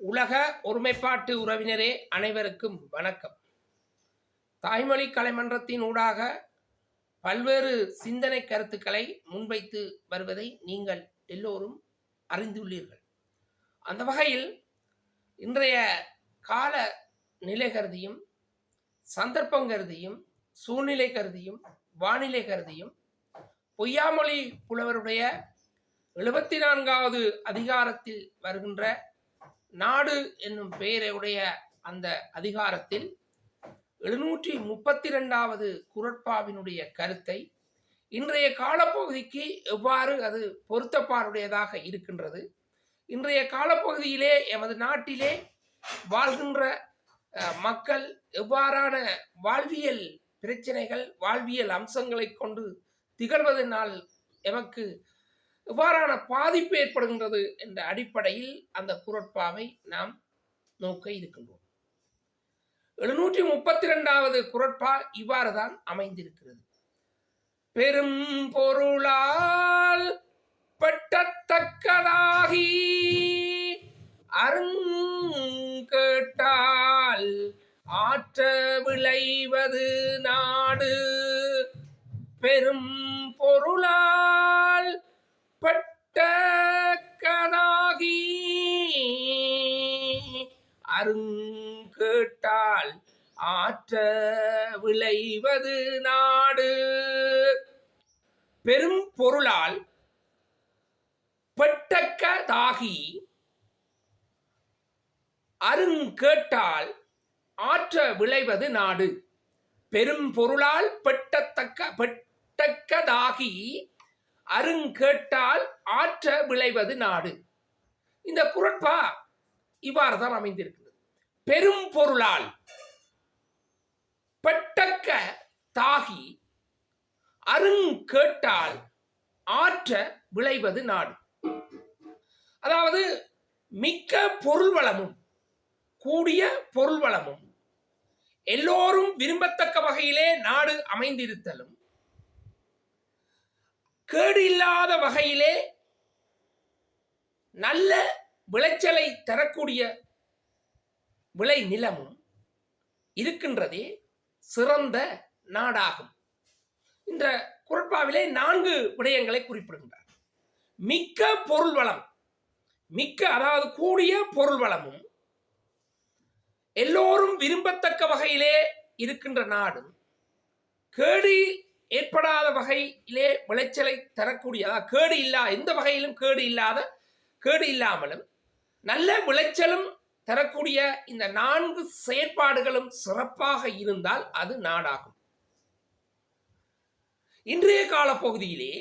உலக ஒருமைப்பாட்டு உறவினரே அனைவருக்கும் வணக்கம். தாய்மொழி கலைமன்றத்தின் ஊடாக பல்வேறு சிந்தனை கருத்துக்களை முன்வைத்து வருவதை நீங்கள் எல்லோரும் அறிந்துள்ளீர்கள். அந்த வகையில் இன்றைய கால நிலை கருதியும் சந்தர்ப்பம் கருதியும் சூழ்நிலை கருதியும் வானிலை கருதியும் பொய்யாமொழி புலவருடைய 74வது அதிகாரத்தில் வருகின்ற நாடு என்னும் பெயரையுடைய அந்த அதிகாரத்தில் 732வது குறட்பாவினுடைய கருத்தை இன்றைய காலப்பகுதிக்கு எவ்வாறு அது பொருத்தப்பாடுடையதாக இருக்கின்றது, இன்றைய காலப்பகுதியிலே எமது நாட்டிலே வாழ்கின்ற மக்கள் எவ்வாறான வாழ்வியல் பிரச்சனைகள் வாழ்வியல் அம்சங்களை கொண்டு திகழ்வதனால் எமக்கு எவ்வாறான பாதிப்பு ஏற்படுகின்றது என்ற அடிப்படையில் அந்த குறட்பாவை நாம் நோக்க இருக்கின்றோம். 732வது குறட்பா இவ்வாறு தான் அமைந்திருக்கிறது. பெரும் பொருளால் பட்டத்தக்கதாகி அருங்கேட்டால் ஆற்ற விளைவது நாடு. பெரும் பொருளால் பட்டக்கதாகி அருங்கேட்டால் ஆற்ற விளைவது நாடு. பெரும் பொருளால் பட்டக்கதாகி அருங்கேட்டால் ஆற்ற விளைவது நாடு. பெரும் பொருளால் பட்டக்கதாகி அருங்கேட்டால் ஆற்ற விளைவது நாடு. இந்த குறட்பா இவ்வாறு தான் அமைந்திருக்கிறது. பெரும் பொருளால் பட்டக்க தாகி அருங்கேட்டால் ஆற்ற விளைவது நாடு. அதாவது மிக்க பொருள் வளமும் கூடிய பொருள் வளமும் எல்லோரும் விரும்பத்தக்க வகையிலே நாடு அமைந்திருத்தலும், கேடு இல்லாத வகையிலே நல்ல விளைச்சலை தரக்கூடிய விளை நிலமும் இருக்கின்றதே சிறந்த நாடாகும். இந்த குறட்பாவிலே 4 விடயங்களை குறிப்பிடுகின்றார். மிக்க பொருள் வளம், மிக்க அதாவது கூடிய பொருள் வளமும் எல்லோரும் விரும்பத்தக்க வகையிலே இருக்கின்ற நாடும், கேடு ஏற்படாத வகையிலே விளைச்சலை தரக்கூடிய, அதாவது கேடு இல்லா எந்த வகையிலும் கேடு இல்லாமலும் நல்ல விளைச்சலும் தரக்கூடிய இந்த 4 செயற்பாடுகளும் சிறப்பாக இருந்தால் அது நாடாகும். இன்றைய கால பகுதியிலே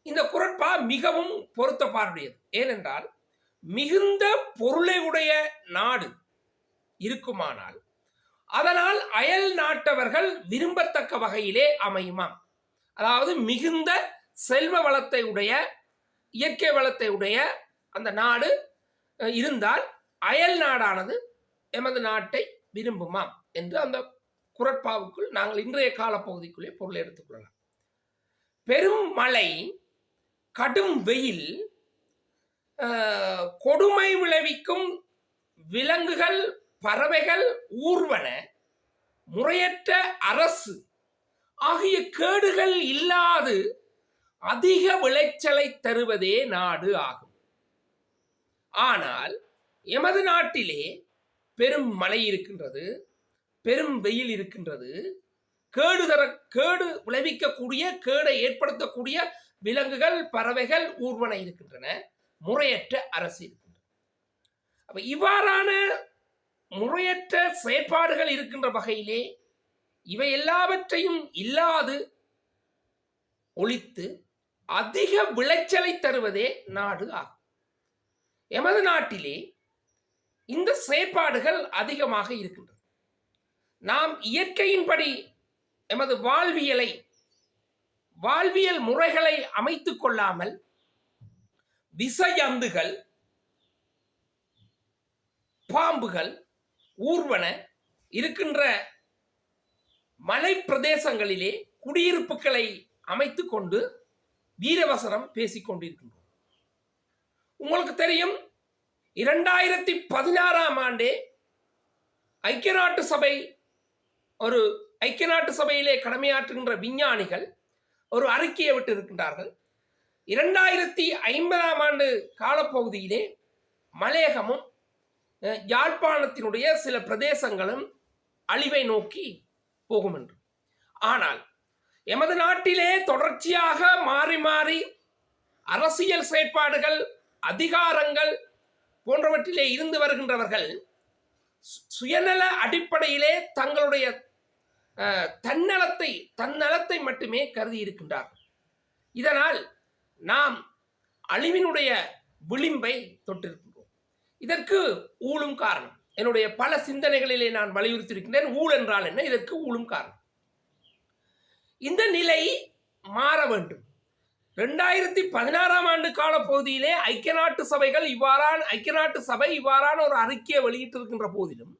இந்த குறட்பா மிகவும் பொருத்தப்பாடுடையது. ஏனென்றால் மிகுந்த பொருளை உடைய நாடு இருக்குமானால் அதனால் அயல் நாட்டவர்கள் விரும்பத்தக்க வகையிலே அமையுமாம். அதாவது மிகுந்த செல்வ வளத்தை உடைய இயற்கை வளத்தை உடைய அந்த நாடு இருந்தால் அயல் நாடானது எமது நாட்டை விரும்புமாம் என்று அந்த குறட்பாவுக்குள் நாங்கள் இன்றைய காலப்பகுதிக்குள்ளே பொருளை எடுத்துக்கொள்ளலாம். பெரும் மழை, கடும் வெயில், கொடுமை விளைவிக்கும் விலங்குகள் பறவைகள் ஊர்வன, முறையற்ற அரசு ஆகிய கேடுகள் இல்லாது அதிக விளைச்சலை தருவதே நாடு ஆகும். ஆனால் எமது நாட்டிலே பெரும் மழை இருக்கின்றது, பெரும் வெயில் இருக்கின்றது, கேடு விளைவிக்கக்கூடிய கேடை ஏற்படுத்தக்கூடிய விலங்குகள் பறவைகள் ஊர்வன இருக்கின்றன, முறையற்ற அரசு இருக்கின்றன. அப்ப இவ்வாறான முறையற்ற செயற்பாடுகள் இருக்கின்ற வகையிலே இவை எல்லாவற்றையும் இல்லாது ஒழித்து அதிக விளைச்சலை தருவதே நாடு ஆகும். எமது நாட்டிலே இந்த செயற்பாடுகள் அதிகமாக இருக்கின்றன. நாம் இயற்கையின்படி எமது வாழ்வியல் முறைகளை அமைத்துக் கொள்ளாமல் விசையந்துகள், பாம்புகள், ஊர்வன இருக்கின்ற மலை பிரதேசங்களிலே குடியிருப்புகளை அமைத்துக் கொண்டு வீரவசனம் பேசிக் கொண்டிருக்கின்றோம். உங்களுக்கு தெரியும், 2016ஆம் ஆண்டே ஐக்கிய நாட்டு சபையிலே கடமையாற்றுகின்ற விஞ்ஞானிகள் ஒரு அறிக்கையை விட்டு இருக்கின்றார்கள். 2050ஆம் ஆண்டு காலப்பகுதியிலே மலையகமும் யாழ்ப்பாணத்தினுடைய சில பிரதேசங்களும் அழிவை நோக்கி போகும் என்று. ஆனால் எமது நாட்டிலே தொடர்ச்சியாக மாறி மாறி அரசியல் செயற்பாடுகள், அதிகாரங்கள் போன்றவற்றிலே இருந்து வருகின்றவர்கள் சுயநல அடிப்படையிலே தங்களுடைய தன்னலத்தை மட்டுமே கருதி இருக்கின்றார்கள். இதனால் நாம் அழிவினுடைய விளிம்பை தொட்டிருக்கின்றோம். இதற்கு ஊழும் காரணம். என்னுடைய பல சிந்தனைகளிலே நான் வலியுறுத்தியிருக்கின்றேன். ஊழ் என்றால் என்ன, இதற்கு ஊழும் காரணம். இந்த நிலை மாற வேண்டும். 2016ஆம் ஆண்டு காலப்பகுதியிலே ஐக்கிய நாட்டு சபை இவ்வாறான ஒரு அறிக்கையை வெளியிட்டிருக்கின்ற போதிலும்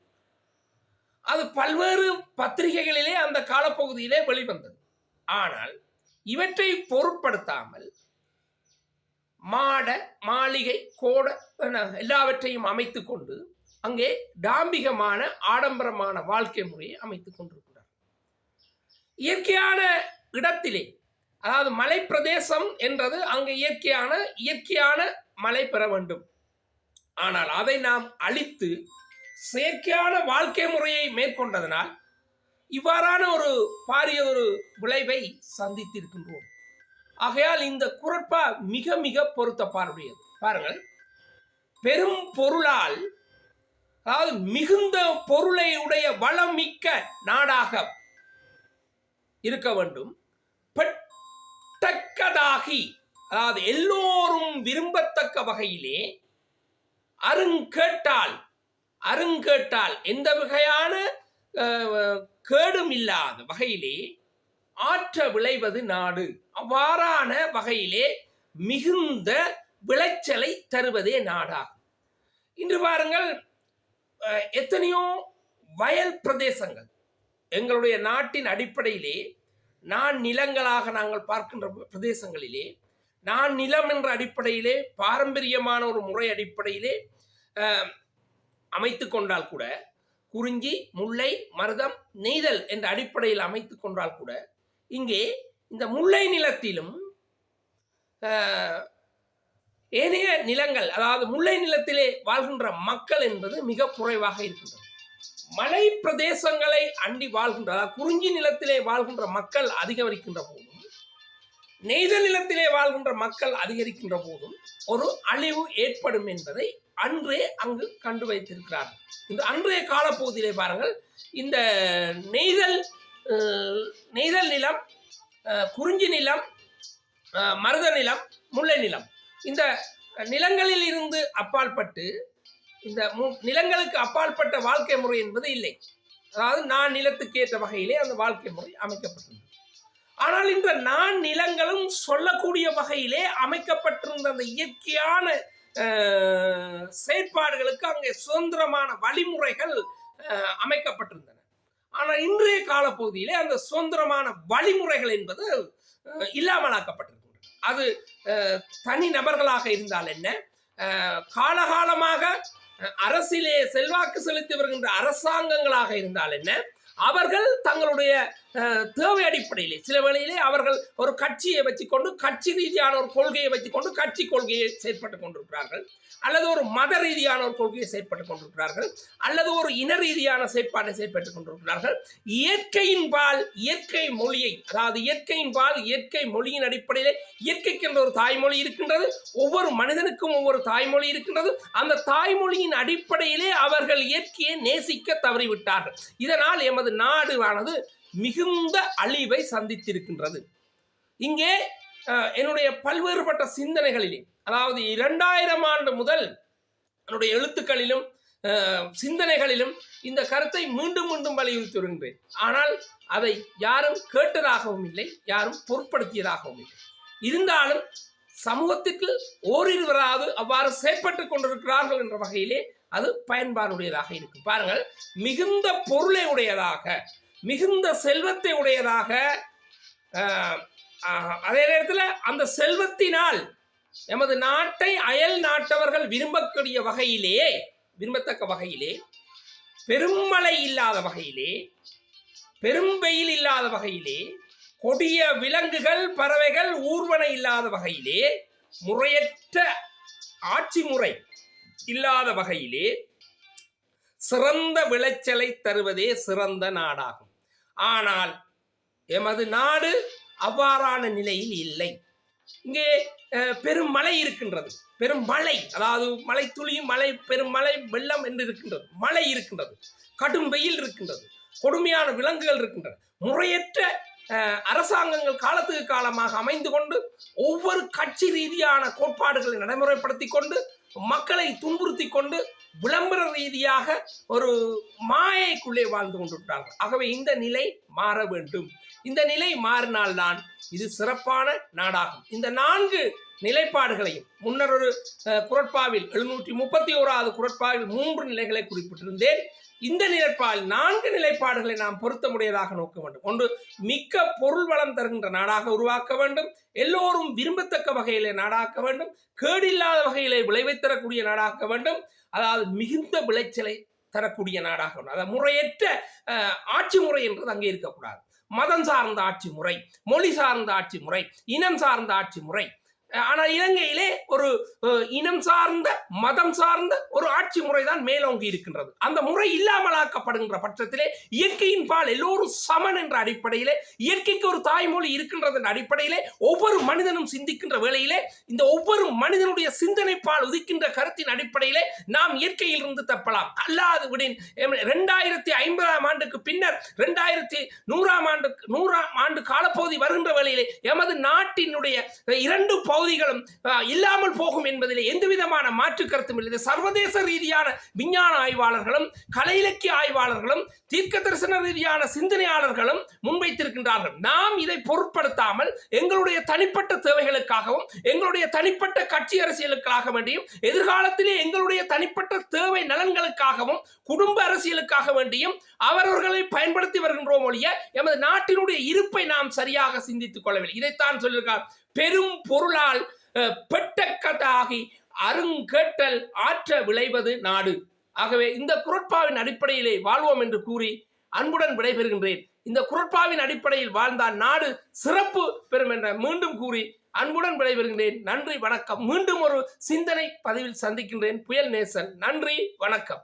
அது பல்வேறு பத்திரிகைகளிலே அந்த காலப்பகுதியிலே வெளிவந்தது. ஆனால் இவற்றை பொருட்படுத்தாமல் மாளிகை, கோட எல்லாவற்றையும் அமைத்துக் கொண்டு அங்கே டாம்பிகமான ஆடம்பரமான வாழ்க்கை முறையை அமைத்துக் கொண்டிருக்கிறார். இயற்கையான இடத்திலே, அதாவது மலை பிரதேசம் என்றது அங்கு இயற்கையான மழை பெற வேண்டும். ஆனால் அதை நாம் அழித்து செயற்கையான வாழ்க்கை முறையை மேற்கொண்டதனால் இவ்வாறான ஒரு பாரிய ஒரு விளைவை சந்தித்திருக்கின்றோம். ஆகையால் இந்த குறட்பா மிக மிக பொருத்தப்பாடுடையது. பாருங்கள், பெரும் பொருளால், அதாவது மிகுந்த பொருளை உடைய வளம் மிக்க நாடாக இருக்க வேண்டும். பட்டக்கதாகி, அதாவது எல்லோரும் விரும்பத்தக்க வகையிலே அருங்கேட்டால் எந்த வகையான கேடும் இல்லாத வகையிலே ஆற்ற விளைவது நாடு. அவ்வாறான வகையிலே மிகுந்த விளைச்சலை தருவதே நாடாகும். இன்று பாருங்கள், எத்தனையோ வயல் பிரதேசங்கள் எங்களுடைய நாட்டின் அடிப்படையிலே நான் நிலங்களாக நாங்கள் பார்க்கின்ற பிரதேசங்களிலே, நான் நிலம் என்ற அடிப்படையிலே பாரம்பரியமான ஒரு முறை அடிப்படையிலே அமைத்து கொண்டால் கூட, குறிஞ்சி, முல்லை, மருதம், நெய்தல் என்ற அடிப்படையில் அமைத்து கொண்டால் கூட, இங்கே இந்த முல்லை நிலத்திலும் ஏனைய நிலங்கள், அதாவது முல்லை நிலத்திலே வாழ்கின்ற மக்கள் என்பது மிக குறைவாக இருக்கின்றது. மலை பிரதேசங்களை அண்டி வாழ்கின்ற, அதாவது குறிஞ்சி நிலத்திலே வாழ்கின்ற மக்கள் அதிகரிக்கின்ற போதும், நெய்தல் நிலத்திலே வாழ்கின்ற மக்கள் அதிகரிக்கின்ற போதும் ஒரு அழிவு ஏற்படும் என்பதை அன்றே அங்கு கண்டு வைத்திருக்கிறார்கள். இந்த அன்றைய காலப்பகுதியிலே பாருங்கள், இந்த நெய்தல் நிலம், குறிஞ்சி நிலம், மருத நிலம், முல்லை நிலம், இந்த நிலங்களில் இருந்து அப்பாற்பட்டு இந்த நிலங்களுக்கு அப்பாற்பட்ட வாழ்க்கை முறை என்பது இல்லை. அதாவது நான் நிலத்துக்கு ஏற்ற வகையிலே அந்த வாழ்க்கை முறை அமைக்கப்பட்டது. ஆனால் இந்த நான் நிலங்களும் சொல்லக்கூடிய வகையிலே அமைக்கப்பட்டிருந்த அந்த இயற்கையான செயற்பாடுகளுக்கு அங்கே சுதந்திரமான வழிமுறைகள் அமைக்கப்பட்டிருந்தன. ஆனால் இன்றைய காலப்பகுதியிலே அந்த சுதந்திரமான வழிமுறைகள் என்பது இல்லாமலாக்கப்பட்டிருக்கின்றன. அது தனி நபர்களாக இருந்தால் என்ன, காலகாலமாக அரசிலே செல்வாக்கு செலுத்தி வருகின்ற அரசாங்கங்களாக இருந்தால் என்ன, அவர்கள் தங்களுடைய தேவை அடிப்படையிலே சில வேளையிலே அவர்கள் ஒரு கட்சியை வச்சுக்கொண்டு, கட்சி ரீதியான ஒரு கொள்கையை வச்சுக்கொண்டு கட்சி கொள்கையை செயற்பட்டுக் கொண்டிருக்கிறார்கள், அல்லது ஒரு மத ரீதியான ஒரு கொள்கையை செயற்பட்டுக் கொண்டிருக்கிறார்கள், அல்லது ஒரு இன ரீதியான செயற்பாட்டை செயற்பட்டுக் கொண்டிருக்கிறார்கள். இயற்கை மொழியை, அதாவது இயற்கை மொழியின் அடிப்படையிலே, இயற்கைக்கென்ற ஒரு தாய்மொழி இருக்கின்றது, ஒவ்வொரு மனிதனுக்கும் ஒவ்வொரு தாய்மொழி இருக்கின்றது. அந்த தாய்மொழியின் அடிப்படையிலே அவர்கள் இயற்கையை நேசிக்க தவறிவிட்டார்கள். இதனால் எமது நாடானது மிகுந்த அழிவை சந்தித்திருக்கின்றது. இங்கே என்னுடைய பல்வேறுபட்ட சிந்தனைகளிலே, அதாவது 2000 ஆண்டு முதல் என்னுடைய எழுத்துக்களிலும் சிந்தனைகளிலும் இந்த கருத்தை மீண்டும் மீண்டும் வலியுறுத்தி வருகின்றேன். ஆனால் அதை யாரும் கேட்டதாகவும் இல்லை, யாரும் பொருட்படுத்தியதாகவும் இல்லை. இருந்தாலும் சமூகத்திற்கு ஓரிருவராது அவ்வாறு செயற்பட்டுக் கொண்டிருக்கிறார்கள் என்ற வகையிலே அது பயன்பாடுடையதாக இருக்கும். பாருங்கள், மிகுந்த பொருளை உடையதாக, மிகுந்த செல்வத்தை உடையதாக, அதே நேரத்தில் அந்த செல்வத்தினால் எமது நாட்டை அயல் நாட்டவர்கள் விரும்பத்தக்க வகையிலே பெருமழை இல்லாத வகையிலே, பெரும் வெயில் இல்லாத வகையிலே, கொடிய விலங்குகள் பறவைகள் ஊர்வன இல்லாத வகையிலே, முறையற்ற ஆட்சி முறை இல்லாத வகையிலே சிறந்த விளைச்சலை தருவதே சிறந்த நாடாகும். ஆனால் எமது நாடு அவ்வாறான நிலையில் இல்லை. இங்கே பெரும் மழை இருக்கின்றது, பெரும் மழை, அதாவது மழை துளியும் மழை, பெரும் மழை, வெள்ளம் என்று இருக்கின்றது, மழை இருக்கின்றது, கடும் வெயில் இருக்கின்றது, கொடுமையான விலங்குகள் இருக்கின்றன. முறையற்ற அரசாங்கங்கள் காலத்துக்கு காலமாக அமைந்து கொண்டு ஒவ்வொரு கட்சி ரீதியான கோட்பாடுகளை நடைமுறைப்படுத்தி கொண்டு மக்களை துன்புறுத்தி கொண்டு விளம்பர ரீதியாக ஒரு மாயைக்குள்ளே வாழ்ந்து கொண்டிருக்கிறார்கள். ஆகவே இந்த நிலை மாற வேண்டும். இந்த நிலை மாறினால்தான் இது சிறப்பான நாடாகும். இந்த 4 நிலைப்பாடுகளையும் முன்னர் ஒரு குறட்பாவில் 731வது குறட்பாவில் 3 நிலைகளை குறிப்பிட்டிருந்தேன். இந்த நிலைப்பாடில் 4 நிலைப்பாடுகளை நாம் பொருத்தமுடையதாக நோக்க வேண்டும். ஒன்று, மிக்க பொருள் வளம் தருகின்ற நாடாக உருவாக்க வேண்டும். எல்லோரும் விரும்பத்தக்க வகையிலே நாடாக்க வேண்டும். கேடில்லாத வகையிலே விளைவை தரக்கூடிய நாடாக்க வேண்டும். அதாவது மிகுந்த விளைச்சலை தரக்கூடிய நாடாக வேண்டும். அதாவது முறையற்ற ஆட்சி முறை என்றது அங்கே இருக்கக்கூடாது. மதம் சார்ந்த ஆட்சி முறை, மொழி சார்ந்த ஆட்சி முறை, இனம் சார்ந்த ஆட்சி முறை. ஆனால் இலங்கையிலே ஒரு இனம் சார்ந்த மதம் சார்ந்த ஒரு ஆட்சி முறைதான் மேலோங்கி இருக்கின்றது. அந்த முறை இல்லாமலாக்கப்படுகின்ற பட்சத்திலே இயற்கையின் பால் எல்லோரும் சமன் என்ற அடிப்படையிலே, இயற்கைக்கு ஒரு தாய்மொழி இருக்கின்றது என்ற அடிப்படையிலே ஒவ்வொரு மனிதனும் சிந்திக்கின்ற வேளையிலே இந்த ஒவ்வொரு மனிதனுடைய சிந்தனை பால் உதிக்கின்ற கருத்தின் அடிப்படையிலே நாம் இயற்கையில் இருந்து தப்பலாம். அல்லாது விடின் 2050ஆம் ஆண்டுக்கு பின்னர் 2100ஆம் ஆண்டு காலப்பகுதி வருகின்ற வேளையிலே எமது நாட்டினுடைய 2 பகுதிகளும் இல்லாமல் போகும் என்பதிலே எந்த விதமான மாற்று கருத்தும் இல்லை. சர்வதேச ரீதியான விஞ்ஞான ஆய்வாளர்களும் கலை இலக்கிய ஆய்வாளர்களும் தீர்க்க தரிசன ரீதியான சிந்தனையாளர்களும் முன்வைத்திருக்கின்றார்கள். நாம் இதை பொருட்படுத்தாமல் எங்களுடைய தனிப்பட்ட தேவைகளுக்காகவும் எங்களுடைய தனிப்பட்ட கட்சி அரசியலுக்காக வேண்டியும் எதிர்காலத்திலே எங்களுடைய தனிப்பட்ட தேவை நலன்களுக்காகவும் குடும்ப அரசியலுக்காக வேண்டியும் அவர்களை பயன்படுத்தி வருகின்றோம் ஒழிய எமது நாட்டினுடைய இருப்பை நாம் சரியாக சிந்தித்துக் கொள்ளவில்லை. இதைத்தான் சொல்லியிருக்கார், பெரும் பொருளால் பெட்டக்கதாகி அருங்கேட்டல் ஆற்ற விளைவது நாடு. ஆகவே இந்த குறட்பாவின் அடிப்படையிலே வாழ்வோம் என்று கூறி அன்புடன் விடைபெறுகின்றேன். இந்த குறட்பாவின் அடிப்படையில் வாழ்ந்தால் நாடு சிறப்பு பெறும் என்ற மீண்டும் கூறி அன்புடன் விடைபெறுகின்றேன். நன்றி, வணக்கம். மீண்டும் ஒரு சிந்தனை பதிவில் சந்திக்கின்றேன். புயல் நேசன். நன்றி, வணக்கம்.